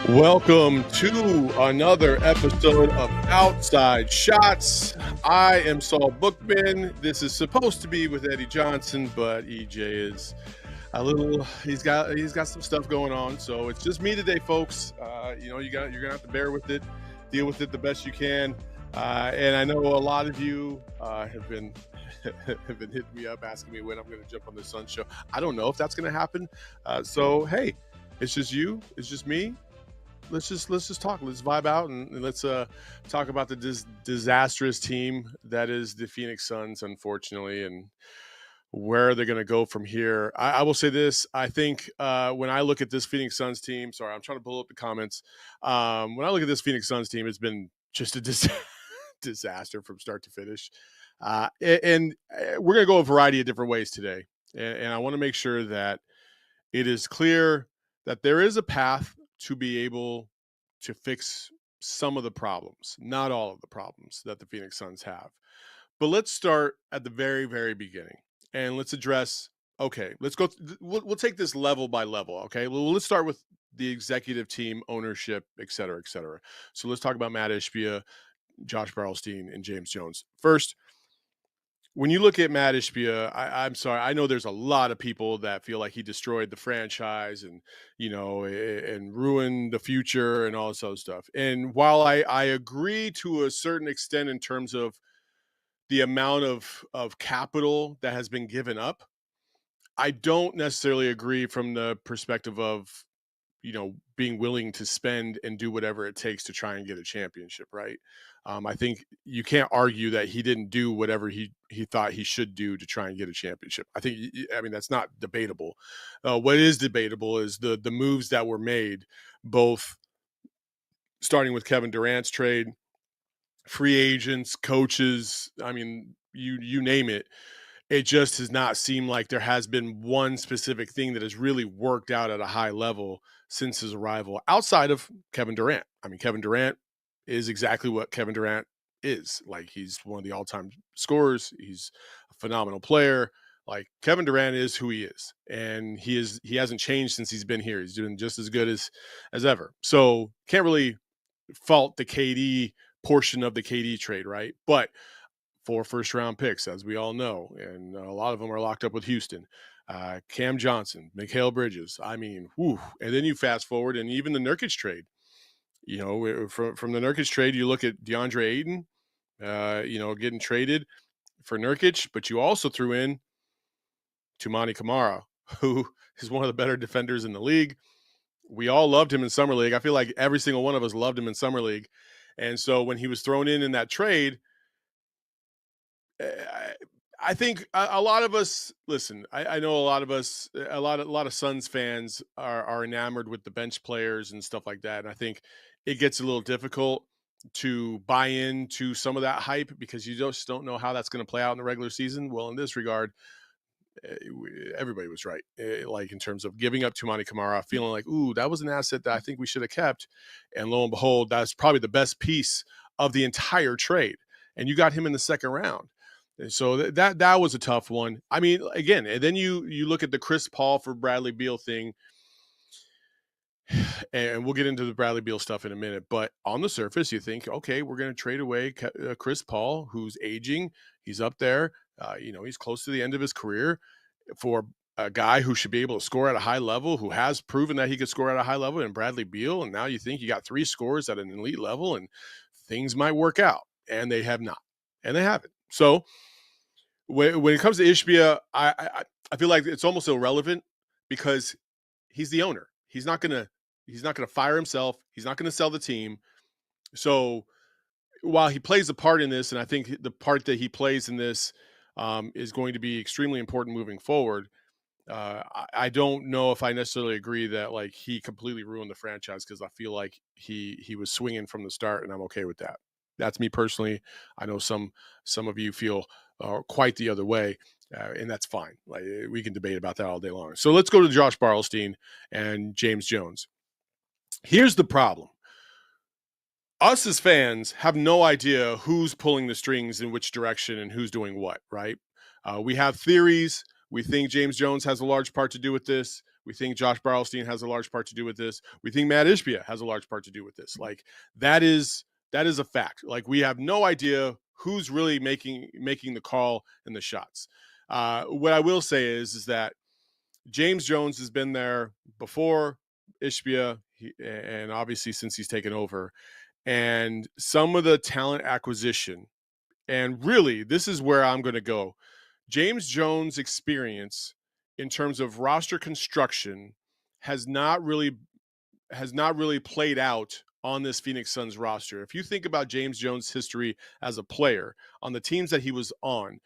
Welcome to another episode of Outside Shots. I am Saul Bookman. This is supposed to be with Eddie Johnson, but EJ is he's got some stuff going on, so it's just me today, folks. You're gonna have to bear with it, deal with it the best you can. And I know a lot of you have been hitting me up asking me when I'm going to jump on the Sun Show. I don't know if that's going to happen. So hey, it's just you, it's just me. Let's just talk. Let's vibe out and let's talk about the disastrous team that is the Phoenix Suns, unfortunately, and where they're going to go from here. I will say this. I think when I look at this Phoenix Suns team, sorry, I'm trying to pull up the comments. When I look at this Phoenix Suns team, it's been just a disaster from start to finish. And we're going to go a variety of different ways today. And I want to make sure that it is clear that there is a path to be able to fix some of the problems, not all of the problems that the Phoenix Suns have. But let's start at the very, very beginning and let's address, okay, let's go, we'll take this level by level, okay? Well, let's start with the executive team, ownership, et cetera, et cetera. So let's talk about Matt Ishbia, Josh Barlstein, and James Jones. First, when you look at Matt Ishbia, I'm sorry, I know there's a lot of people that feel like he destroyed the franchise and, and ruined the future and all this other stuff. And while I agree to a certain extent in terms of the amount of capital that has been given up, I don't necessarily agree from the perspective of, being willing to spend and do whatever it takes to try and get a championship, right? I think you can't argue that he didn't do whatever he thought he should do to try and get a championship. I mean, that's not debatable. What is debatable is the moves that were made, both starting with Kevin Durant's trade, free agents, coaches, I mean, you name it. It just does not seem like there has been one specific thing that has really worked out at a high level since his arrival outside of Kevin Durant. I mean, Kevin Durant is exactly what Kevin Durant is. Like, he's one of the all-time scorers. He's a phenomenal player. Like, Kevin Durant is who he is. And he hasn't changed since he's been here. He's doing just as good as ever. So can't really fault the KD portion of the KD trade, right? But 4 first-round picks, as we all know, and a lot of them are locked up with Houston. Cam Johnson, Mikal Bridges. I mean, whew. And then you fast forward, and even the Nurkic trade. From the Nurkic trade, you look at DeAndre Ayton, getting traded for Nurkic, but you also threw in Toumani Camara, who is one of the better defenders in the league. We all loved him in Summer League. I feel like every single one of us loved him in Summer League. And so when he was thrown in that trade, I think a lot of us listen. I know a lot of us, a lot of Suns fans are enamored with the bench players and stuff like that. And I think it gets a little difficult to buy into some of that hype because you just don't know how that's going to play out in the regular season. Well, in this regard, everybody was right. Like, in terms of giving up Toumani Camara, feeling like, ooh, that was an asset that I think we should have kept. And lo and behold, that's probably the best piece of the entire trade. And you got him in the second round. And so that was a tough one. I mean, again, and then you look at the Chris Paul for Bradley Beal thing, and we'll get into the Bradley Beal stuff in a minute. But on the surface, you think, okay, we're going to trade away Chris Paul, who's aging. He's up there. He's close to the end of his career, for a guy who should be able to score at a high level, who has proven that he could score at a high level, and Bradley Beal. And now you think you got 3 scores at an elite level, and things might work out. And they have not. And they haven't. So when it comes to Ishbia, I feel like it's almost irrelevant because he's the owner. He's not gonna fire himself. He's not gonna sell the team. So while he plays a part in this, and I think the part that he plays in this is going to be extremely important moving forward, I don't know if I necessarily agree that like he completely ruined the franchise because I feel like he was swinging from the start, and I'm okay with that. That's me personally. I know some of you feel quite the other way, and that's fine. Like we can debate about that all day long. So let's go to Josh Barlstein and James Jones. Here's the problem: us as fans have no idea who's pulling the strings in which direction and who's doing what, right? We have theories. We think James Jones has a large part to do with this. We think Josh Barlstein has a large part to do with this. We think Matt Ishbia has a large part to do with this. Like that is a fact. Like we have no idea who's really making the call and the shots. What I will say is that James Jones has been there before Ishbia, and obviously since he's taken over, and some of the talent acquisition. And really, this is where I'm going to go. James Jones' experience in terms of roster construction has not really played out on this Phoenix Suns roster. If you think about James Jones' history as a player on the teams that he was on,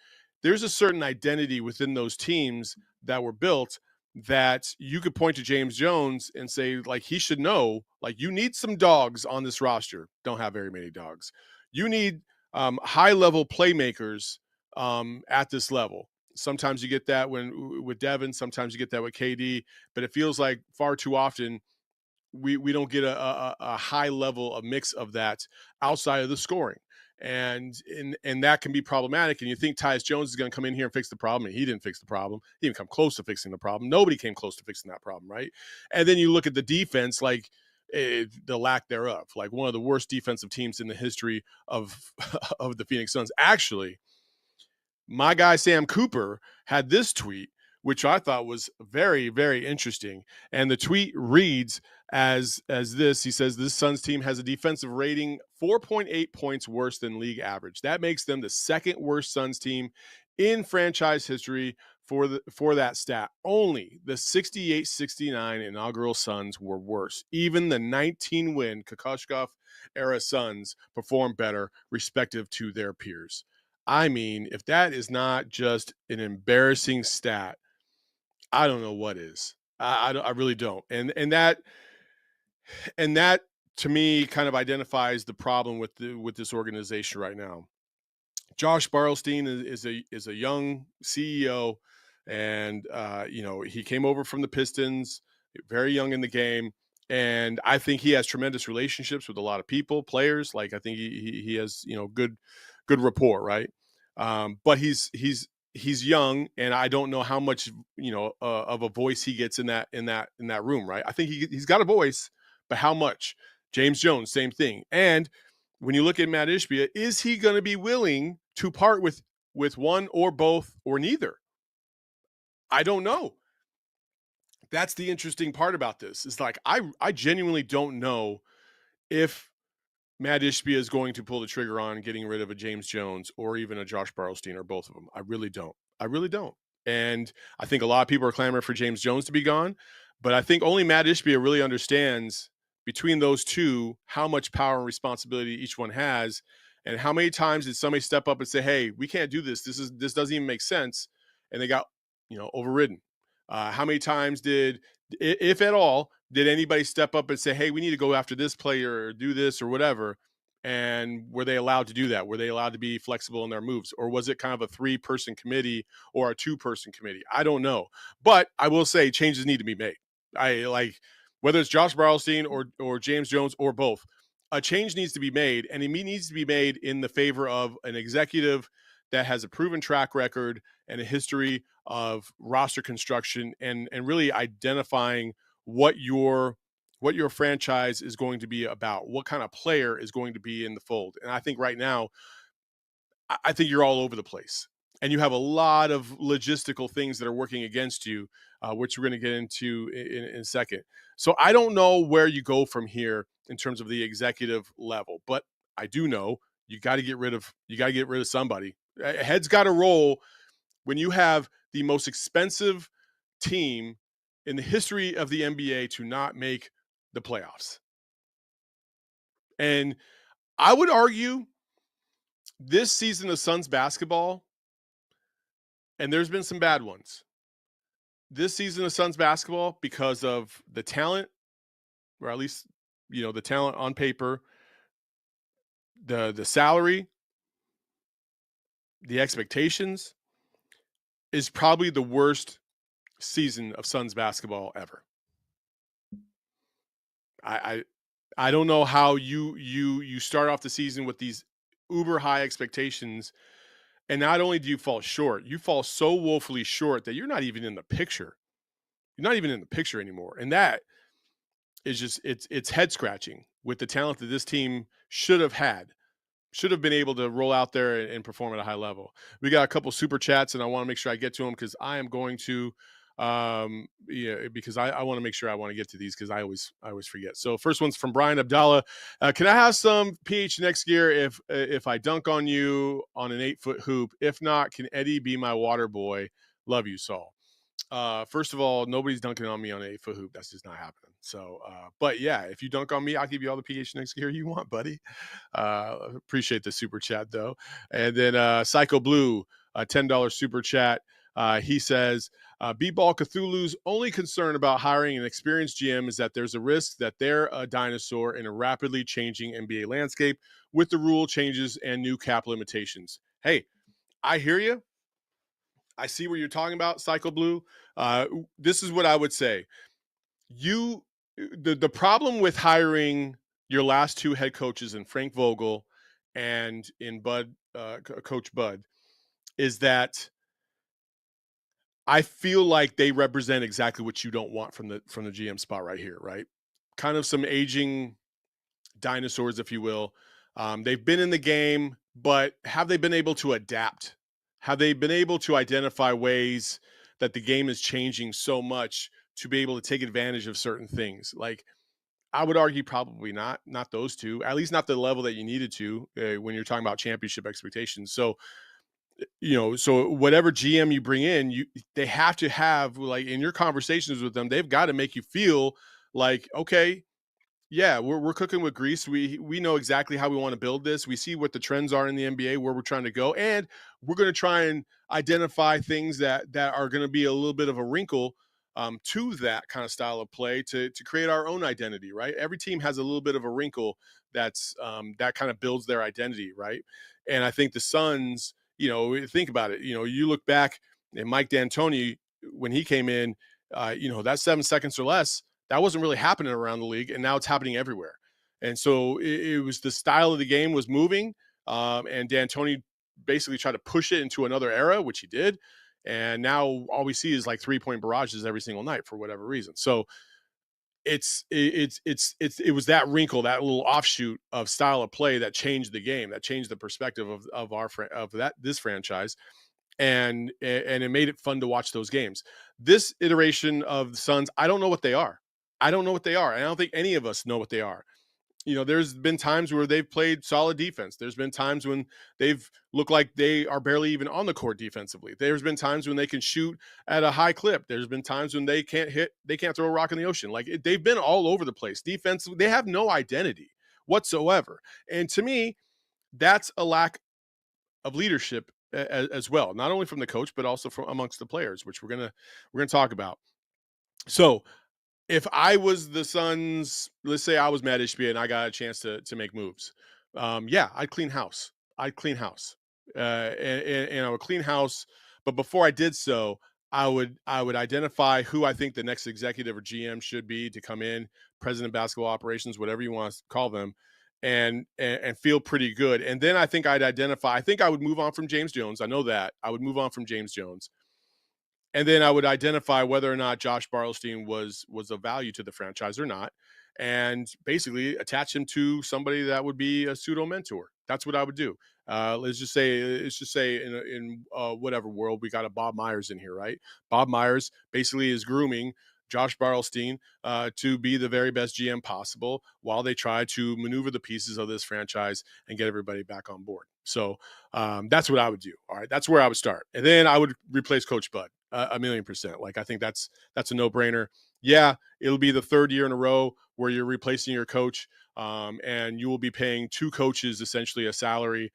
there's a certain identity within those teams that were built that you could point to James Jones and say, like, he should know, like, you need some dogs on this roster. Don't have very many dogs. You need high level playmakers at this level. Sometimes you get that with Devin, sometimes you get that with KD, but it feels like far too often we don't get a high level, a mix of that outside of the scoring. And that can be problematic. And you think Tyus Jones is going to come in here and fix the problem, and he didn't fix the problem. He didn't come close to fixing the problem. Nobody came close to fixing that problem, right? And then you look at the defense, like the lack thereof, like one of the worst defensive teams in the history of of the Phoenix Suns. Actually, my guy Sam Cooper had this tweet, which I thought was very, very interesting. And the tweet reads as this. He says this Suns team has a defensive rating 4.8 points worse than league average. That makes them the second worst Suns team in franchise history for that stat. Only the 68-69 inaugural Suns were worse. Even the 19-win Kokoshkov era Suns performed better respective to their peers. I mean, if that is not just an embarrassing stat, I don't know what is. I really don't. And that to me kind of identifies the problem with this organization right now. Josh Barlstein is a young CEO, and he came over from the Pistons, very young in the game, and I think he has tremendous relationships with a lot of people, players. Like I think he has good rapport, right? But he's young, and I don't know how much of a voice he gets in that room, right? I think he's got a voice, but how much? James Jones, same thing, and when you look at Matt Ishbia, is he going to be willing to part with one or both or neither? I don't know. That's the interesting part about this. Is like I genuinely don't know if Matt Ishbia is going to pull the trigger on getting rid of a James Jones or even a Josh Barlstein or both of them. I really don't. I really don't. And I think a lot of people are clamoring for James Jones to be gone, but I think only Matt Ishbia really understands between those two how much power and responsibility each one has, and how many times did somebody step up and say, "Hey, we can't do this. This doesn't even make sense," and they got overridden. How many times did, if at all, did anybody step up and say, "Hey, we need to go after this player or do this or whatever"? And were they allowed to do that? Were they allowed to be flexible in their moves, or was it kind of a 3-person committee or a 2-person committee? I don't know, but I will say changes need to be made. I like whether it's Josh Barlstein or James Jones or both. A change needs to be made, and it needs to be made in the favor of an executive that has a proven track record and a history of roster construction and really identifying what your franchise is going to be about, what kind of player is going to be in the fold. And I think right now, I think you're all over the place. And you have a lot of logistical things that are working against you, which we're going to get into in a second. So I don't know where you go from here in terms of the executive level, but I do know you got to get rid of somebody. Heads got to roll when you have the most expensive team in the history of the NBA to not make the playoffs. And I would argue this season of Suns basketball, and there's been some bad ones, this season of Suns basketball, because of the talent, or at least, the talent on paper, the salary, the expectations, is probably the worst season of Suns basketball ever. I I don't know how you start off the season with these uber high expectations, and not only do you fall short, you fall so woefully short that you're not even in the picture. You're not even in the picture anymore, and that is just it's head scratching with the talent that this team should have been able to roll out there and perform at a high level. We got a couple super chats, and I want to make sure I get to them because I am going to, because I want to make sure I want to get to these because I always forget. So first one's from Brian Abdallah. Can I have some PHNX gear if I dunk on you on an 8-foot hoop? If not, can Eddie be my water boy? Love you, Saul. First of all, nobody's dunking on me on an 8-foot hoop. That's just not happening. So, but yeah, if you dunk on me, I'll give you all the PHNX gear you want, buddy. Appreciate the super chat though. And then Psycho Blue, a $10 super chat. He says, B-Ball Cthulhu's only concern about hiring an experienced GM is that there's a risk that they're a dinosaur in a rapidly changing NBA landscape with the rule changes and new cap limitations. Hey, I hear you. I see what you're talking about, Psycho Blue. This is what I would say. The problem with hiring your last two head coaches in Frank Vogel and in Coach Bud, is that I feel like they represent exactly what you don't want from the GM spot right here, right? Kind of some aging dinosaurs, if you will. They've been in the game, but have they been able to adapt? Have they been able to identify ways that the game is changing so much to be able to take advantage of certain things? Like, I would argue probably not those two, at least not the level that you needed to when you're talking about championship expectations. So, so whatever GM you bring in, they have to have, like, in your conversations with them, they've got to make you feel like, okay, yeah, we're cooking with grease. We know exactly how we want to build this. We see what the trends are in the NBA, where we're trying to go, and we're going to try and identify things that are going to be a little bit of a wrinkle to that kind of style of play to create our own identity. Right? Every team has a little bit of a wrinkle that kind of builds their identity, right? And I think the Suns, think about it. You look back at Mike D'Antoni when he came in. That 7 seconds or less, that wasn't really happening around the league, and now it's happening everywhere. And so it was the style of the game was moving, and D'Antoni basically tried to push it into another era, which he did. And now all we see is like 3-point barrages every single night for whatever reason. So it was that wrinkle, that little offshoot of style of play that changed the game, that changed the perspective of this franchise, and it made it fun to watch those games. This iteration of the Suns, I don't know what they are. I don't know what they are. And I don't think any of us know what they are. There's been times where they've played solid defense. There's been times when they've looked like they are barely even on the court defensively. There's been times when they can shoot at a high clip. There's been times when they can't throw a rock in the ocean. Like, they've been all over the place. Defensively, they have no identity whatsoever. And to me, that's a lack of leadership as well, not only from the coach, but also from amongst the players, which we're gonna talk about. So if I was the Suns, let's say I was Matt Ishbia and I got a chance to make moves, yeah, I'd clean house. I'd clean house, and I would clean house. But before I did so, I would identify who I think the next executive or GM should be to come in, president of basketball operations, whatever you want to call them, and feel pretty good. And then I think I'd identify. I think I would move on from James Jones. I know that I would move on from James Jones. And then I would identify whether or not Josh Bartelstein was of value to the franchise or not, and basically attach him to somebody that would be a pseudo mentor. That's what I would do. Let's just say in whatever world we got a Bob Myers in here, right? Bob Myers basically is grooming Josh Bartelstein to be the very best GM possible while they try to maneuver the pieces of this franchise and get everybody back on board. So that's what I would do. All right, that's where I would start, and then I would replace Coach Bud. 1,000,000%. Like, I think that's a no-brainer. Yeah, it'll be the third year in a row where you're replacing your coach, and you will be paying two coaches essentially a salary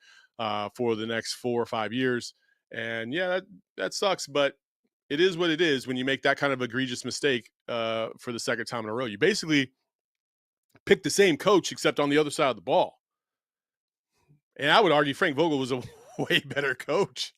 for the next 4 or 5 years. And yeah, that sucks, but it is what it is when you make that kind of egregious mistake for the second time in a row. You basically pick the same coach except on the other side of the ball. And I would argue Frank Vogel was a way better coach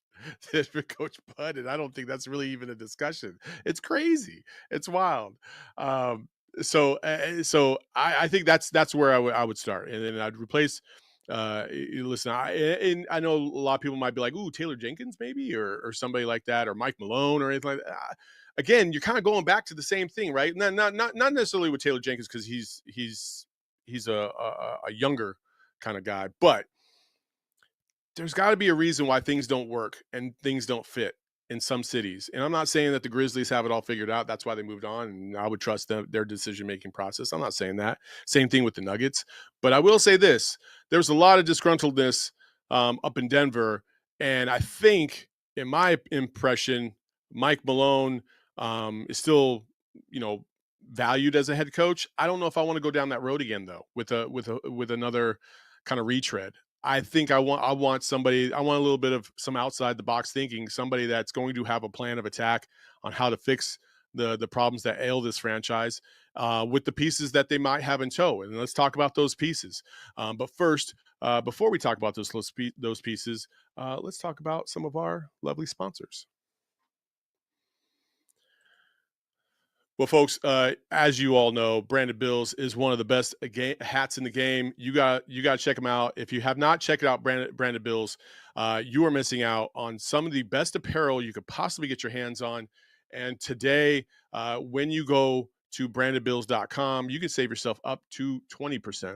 than Coach Bud, and I don't think that's really even a discussion. It's crazy. It's wild. Um, so I think that's where I would start, and then I'd replace. Listen, I know a lot of people might be like, "Ooh, Taylor Jenkins, maybe, or somebody like that, or Mike Malone, or anything like that." Again, you're kind of going back to the same thing, right? Not necessarily with Taylor Jenkins because he's a younger kind of guy, but there's got to be a reason why things don't work and things don't fit in some cities. And I'm not saying that the Grizzlies have it all figured out. That's why they moved on. And I would trust them, their decision making process. I'm not saying that. Same thing with the Nuggets. But I will say this there's a lot of disgruntledness up in Denver. And I think, in my impression, Mike Malone is still, you know, valued as a head coach. I don't know if I want to go down that road again, though, with another kind of retread. I think I want somebody, I want a little bit of some outside the box thinking, somebody that's going to have a plan of attack on how to fix the problems that ail this franchise with the pieces that they might have in tow. And let's talk about those pieces. But first, before we talk about those pieces, let's talk about some of our lovely sponsors. Well, folks, as you all know, Branded Bills is one of the best hats in the game. You got to check them out. If you have not checked out Branded Bills, you are missing out on some of the best apparel you could possibly get your hands on. And today, when you go to brandedbills.com, you can save yourself up to 20%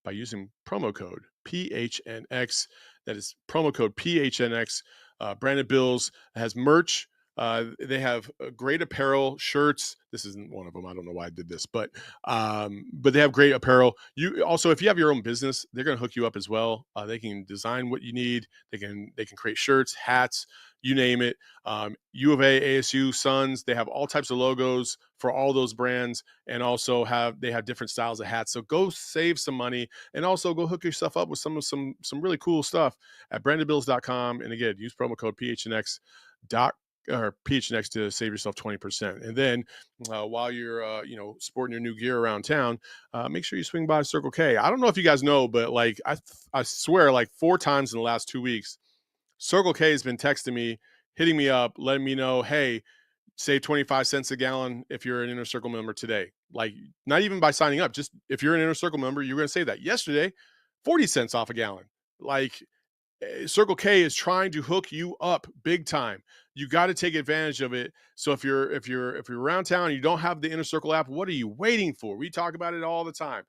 by using promo code PHNX. That is promo code PHNX. Branded Bills has merch. They have great apparel, shirts. This isn't one of them. I don't know why I did this, but they have great apparel. You also, if you have your own business, they're going to hook you up as well. They can design what you need. They can create shirts, hats, you name it. U of A, ASU, Suns. They have all types of logos for all those brands, and also they have different styles of hats. So go save some money, and also go hook yourself up with some really cool stuff at brandedbills.com. And again, use promo code PHNX or PHNX to save yourself 20%. And then while you're sporting your new gear around town, make sure you swing by Circle K. I don't know if you guys know, but like I swear, like 4 times in the last 2 weeks, Circle K has been texting me, hitting me up, letting me know, hey, save 25 cents a gallon if you're an Inner Circle member today. Like, not even by signing up, just if you're an Inner Circle member, you're going to save that. Yesterday, 40 cents off a gallon. Like, Circle K is trying to hook you up big time. You got to take advantage of it. So if you're around town and you don't have the Inner Circle app, what are you waiting for? We talk about it all the time.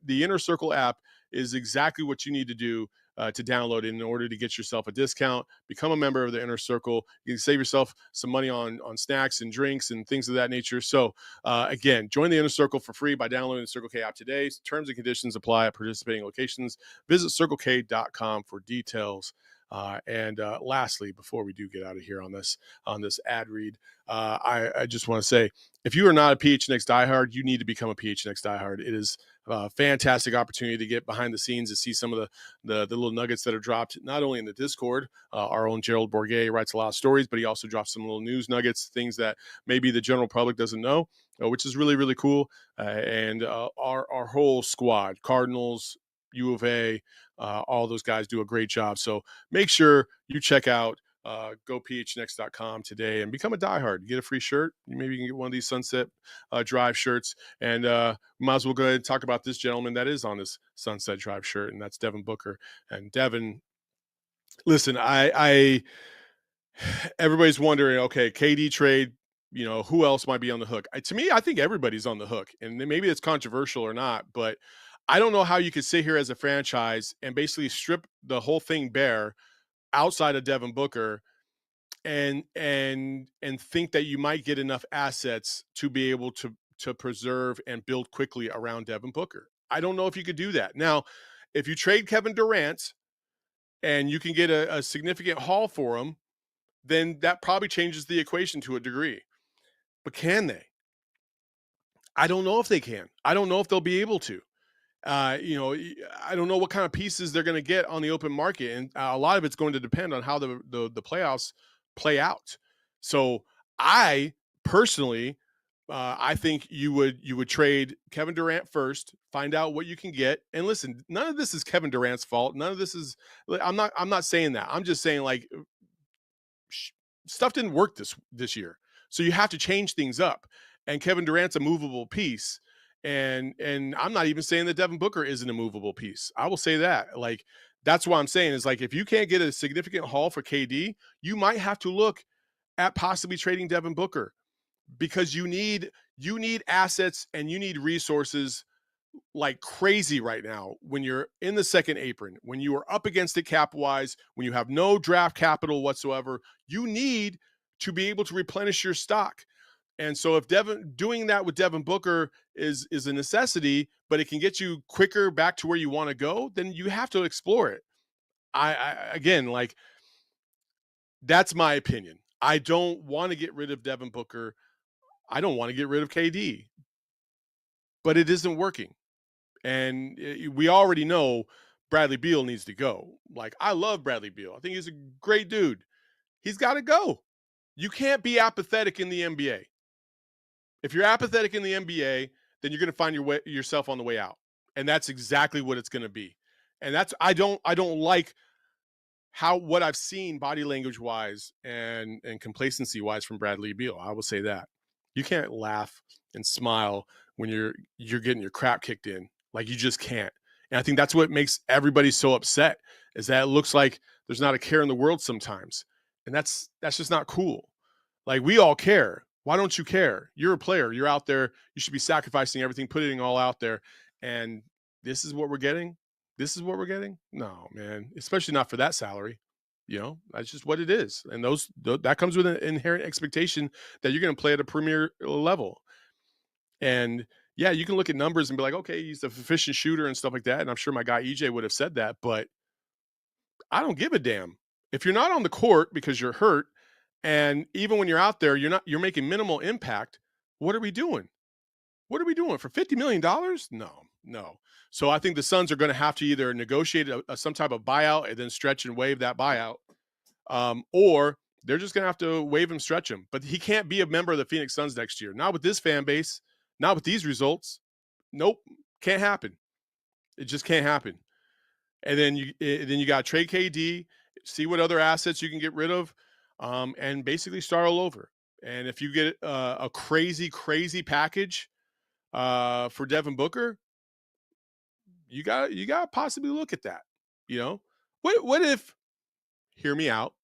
The Inner Circle app is exactly what you need to do to download it in order to get yourself a discount. Become a member of the Inner Circle. You can save yourself some money on snacks and drinks and things of that nature. So again, join the Inner Circle for free by downloading the Circle K app today. Terms and conditions apply at participating locations. Visit circlek.com for details. And lastly, before we do get out of here on this ad read, I just want to say, if you are not a PHNX diehard, you need to become a PHNX diehard. It is a fantastic opportunity to get behind the scenes to see some of the little nuggets that are dropped, not only in the Discord. Our own Gerald Bourget writes a lot of stories, but he also drops some little news nuggets, things that maybe the general public doesn't know, which is really, really cool. And our whole squad, Cardinals, U of A, all those guys do a great job. So make sure you check out gophnx.com today and become a diehard. Get a free shirt. Maybe you can get one of these Sunset Drive shirts. And we might as well go ahead and talk about this gentleman that is on this Sunset Drive shirt, and that's Devin Booker. And Devin, listen, I everybody's wondering, okay, KD trade, who else might be on the hook? To me, I think everybody's on the hook, and maybe it's controversial or not, but I don't know how you could sit here as a franchise and basically strip the whole thing bare outside of Devin Booker and think that you might get enough assets to be able to preserve and build quickly around Devin Booker. I don't know if you could do that. Now, if you trade Kevin Durant and you can get a significant haul for him, then that probably changes the equation to a degree. But can they? I don't know if they can. I don't know if they'll be able to. I don't know what kind of pieces they're going to get on the open market, and a lot of it's going to depend on how the playoffs play out. So I personally, I think you would trade Kevin Durant first, find out what you can get, and listen. None of this is Kevin Durant's fault. None of this is. I'm not saying that. I'm just saying like stuff didn't work this year, so you have to change things up. And Kevin Durant's a movable piece, and I'm not even saying that Devin Booker isn't a movable piece. I will say that. Like that's what I'm saying is like if you can't get a significant haul for KD, you might have to look at possibly trading Devin Booker because you need assets and you need resources like crazy right now when you're in the second apron, when you are up against it cap wise, when you have no draft capital whatsoever, you need to be able to replenish your stock. And so if Devin doing that with Devin Booker is a necessity, but it can get you quicker back to where you want to go, then you have to explore it. I again like that's my opinion. I don't want to get rid of Devin Booker. I don't want to get rid of KD, but it isn't working. And we already know Bradley Beal needs to go. Like, I love Bradley Beal. I think he's a great dude. He's got to go. You can't be apathetic in the NBA. If you're apathetic in the NBA, then you're going to find yourself on the way out. And that's exactly what it's going to be. And that's I don't like what I've seen body language wise and complacency wise from Bradley Beal. I will say that. You can't laugh and smile when you're getting your crap kicked in. Like you just can't. And I think that's what makes everybody so upset is that it looks like there's not a care in the world sometimes. And that's just not cool. Like we all care. Why don't you care? You're a player. You're out there. You should be sacrificing everything, putting it all out there. And this is what we're getting. This is what we're getting. No, man, especially not for that salary. That's just what it is. And that comes with an inherent expectation that you're going to play at a premier level. And yeah, you can look at numbers and be like, okay, he's a efficient shooter and stuff like that. And I'm sure my guy EJ would have said that, but I don't give a damn. If you're not on the court because you're hurt, and even when you're out there, you're making minimal impact. What are we doing? What are we doing for $50 million? No. So I think the Suns are going to have to either negotiate some type of buyout and then stretch and waive that buyout, or they're just going to have to waive him, stretch him. But he can't be a member of the Phoenix Suns next year. Not with this fan base. Not with these results. Nope, can't happen. It just can't happen. And then you got to trade KD, see what other assets you can get rid of, and basically start all over. And if you get a crazy package for Devin Booker, you got to possibly look at that. What if? Hear me out.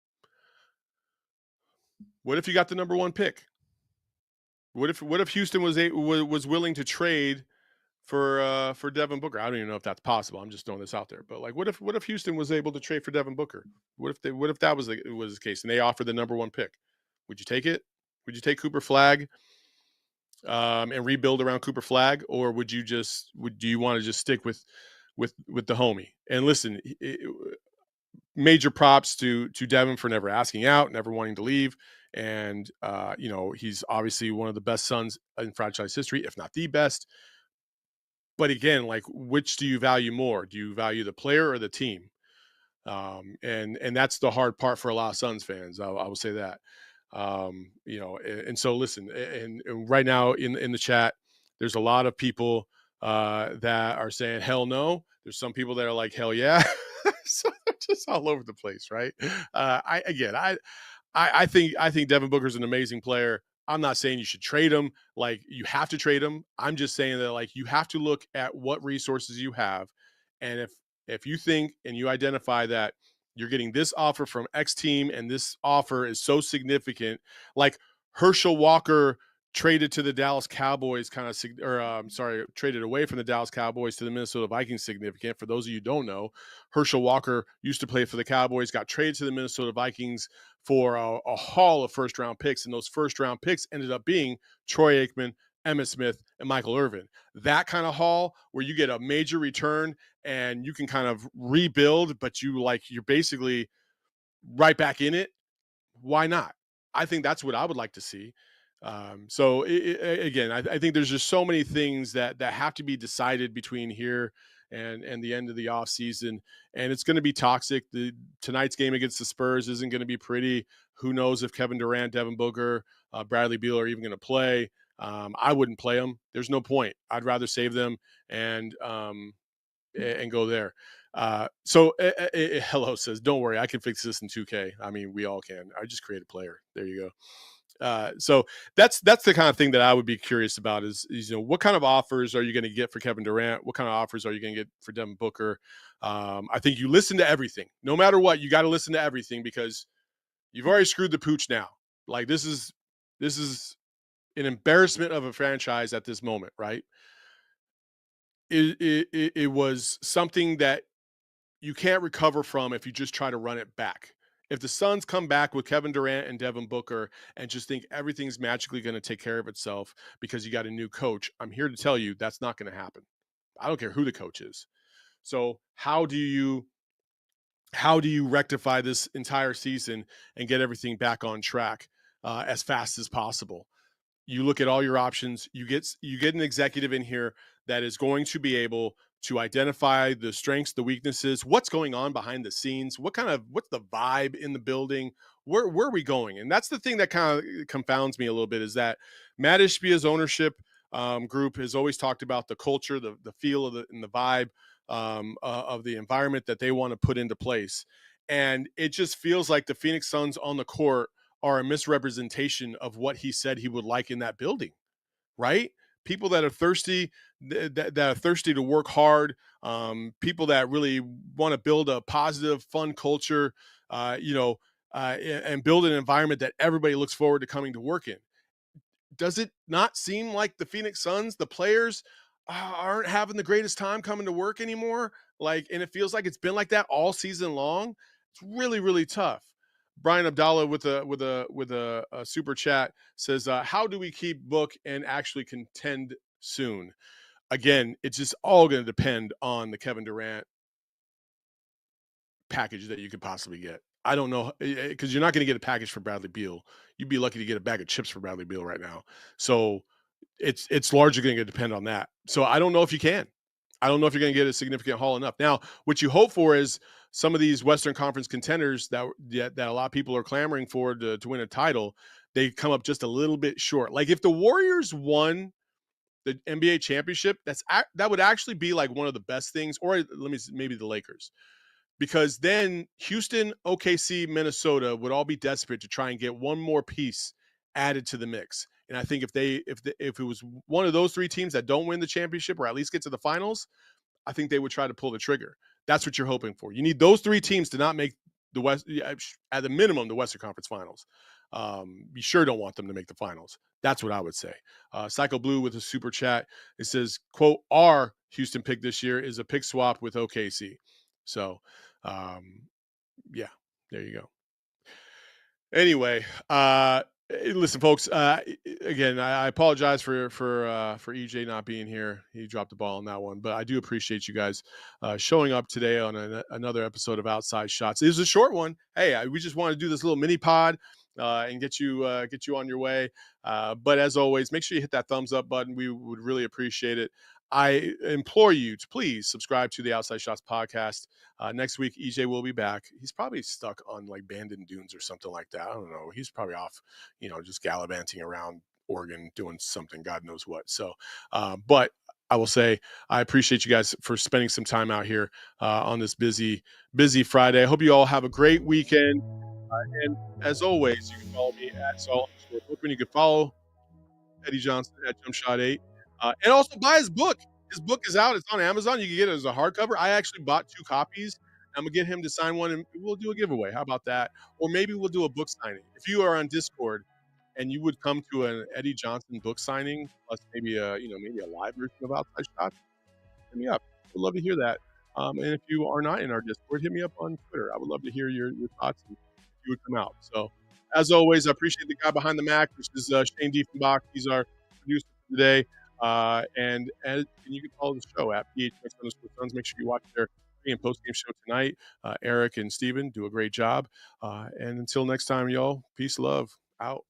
What if you got the number one pick? What if Houston was willing to trade for Devin Booker? I don't even know if that's possible. I'm just throwing this out there. But like, what if Houston was able to trade for Devin Booker? What if that was the case and they offered the number one pick? Would you take it? Would you take Cooper Flag and rebuild around Cooper Flag, or do you want to just stick with the homie? And listen, major props to Devin for never asking out, never wanting to leave. And, he's obviously one of the best Suns in franchise history, if not the best. But again, like, which do you value more? Do you value the player or the team? And that's the hard part for a lot of Suns fans. I will say that. And so listen, and right now in the chat, there's a lot of people that are saying hell no. There's some people that are like hell yeah. So they're just all over the place, right? I think Devin Booker's an amazing player. I'm not saying you should trade him. Like you have to trade him. I'm just saying that like you have to look at what resources you have, and if you think and you identify that you're getting this offer from X team and this offer is so significant, like Herschel Walker traded to the Dallas Cowboys traded away from the Dallas Cowboys to the Minnesota Vikings significant. For those of you who don't know, Herschel Walker used to play for the Cowboys, got traded to the Minnesota Vikings for a haul of first-round picks, and those first-round picks ended up being Troy Aikman, Emmitt Smith, and Michael Irvin. That kind of haul where you get a major return and you can kind of rebuild, but you're basically right back in it. Why not? I think that's what I would like to see. So again, I think there's just so many things that have to be decided between here and the end of the offseason. And it's going to be toxic. Tonight's game against the Spurs isn't going to be pretty. Who knows if Kevin Durant, Devin Booker, Bradley Beal are even going to play. I wouldn't play them. There's no point. I'd rather save them and go there. Hello says, don't worry, I can fix this in 2K. I mean, we all can. I just create a player. There you go. So that's the kind of thing that I would be curious about is what kind of offers are you going to get for Kevin Durant? What kind of offers are you going to get for Devin Booker? I think you listen to everything. No matter what, you got to listen to everything because you've already screwed the pooch now. Like this is an embarrassment of a franchise at this moment, right? It was something that you can't recover from if you just try to run it back. If the Suns come back with Kevin Durant and Devin Booker and just think everything's magically going to take care of itself because you got a new coach, I'm here to tell you that's not going to happen. I don't care who the coach is. So how do you rectify this entire season and get everything back on track as fast as possible? You look at all your options. You get an executive in here that is going to be able to identify the strengths, the weaknesses, what's going on behind the scenes, what's the vibe in the building, where are we going? And that's the thing that kind of confounds me a little bit is that Matt Ishbia's ownership group has always talked about the culture, the feel of and the vibe of the environment that they want to put into place. And it just feels like the Phoenix Suns on the court are a misrepresentation of what he said he would like in that building, right? People that are thirsty, that are thirsty to work hard, people that really want to build a positive, fun culture, and build an environment that everybody looks forward to coming to work in. Does it not seem like the Phoenix Suns, the players, aren't having the greatest time coming to work anymore? And it feels like it's been like that all season long. It's really, really tough. Brian Abdallah with a super chat says, "How do we keep Book and actually contend soon?" Again, it's just all going to depend on the Kevin Durant package that you could possibly get. I don't know because you're not going to get a package for Bradley Beal. You'd be lucky to get a bag of chips for Bradley Beal right now. So it's largely going to depend on that. So I don't know if you can. I don't know if you're going to get a significant haul enough. Now, what you hope for is some of these Western Conference contenders that a lot of people are clamoring for to win a title, they come up just a little bit short. Like if the Warriors won the NBA championship, that would actually be like one of the best things. Or maybe the Lakers, because then Houston, OKC, Minnesota would all be desperate to try and get one more piece added to the mix. And I think if it was one of those three teams that don't win the championship or at least get to the finals, I think they would try to pull the trigger. That's what you're hoping for. You need those three teams to not make the West, at the minimum, the Western Conference Finals. You sure don't want them to make the finals. That's what I would say. Psycho Blue with a super chat. It says, quote, our Houston pick this year is a pick swap with OKC. So, yeah, there you go. Anyway, listen, folks. Again, I apologize for EJ not being here. He dropped the ball on that one, but I do appreciate you guys showing up today on another episode of Outside Shots. It was a short one. Hey, we just wanted to do this little mini pod and get you on your way. But as always, make sure you hit that thumbs up button. We would really appreciate it. I implore you to please subscribe to the Outside Shots podcast. Next week, EJ will be back. He's probably stuck on like Bandon Dunes or something like that. I don't know. He's probably off, just gallivanting around Oregon doing something, God knows what. So, but I will say I appreciate you guys for spending some time out here on this busy Friday. I hope you all have a great weekend. And as always, you can follow me at Saul Bookman. You can follow Eddie Johnson at JumpShot8. And also buy his book. His book is out. It's on Amazon. You can get it as a hardcover. I actually bought 2 copies. I'm going to get him to sign one, and we'll do a giveaway. How about that? Or maybe we'll do a book signing. If you are on Discord and you would come to an Eddie Johnson book signing, plus maybe a live version of Outside Shots, hit me up. I'd love to hear that. And if you are not in our Discord, hit me up on Twitter. I would love to hear your thoughts and if you would come out. So, as always, I appreciate the guy behind the Mac, which is Shane Diefenbach. He's our producer today. And you can follow the show at PHNX_Suns. Make sure you watch their pre- and post-game show tonight. Eric and Steven do a great job. And until next time, y'all, peace, love, out.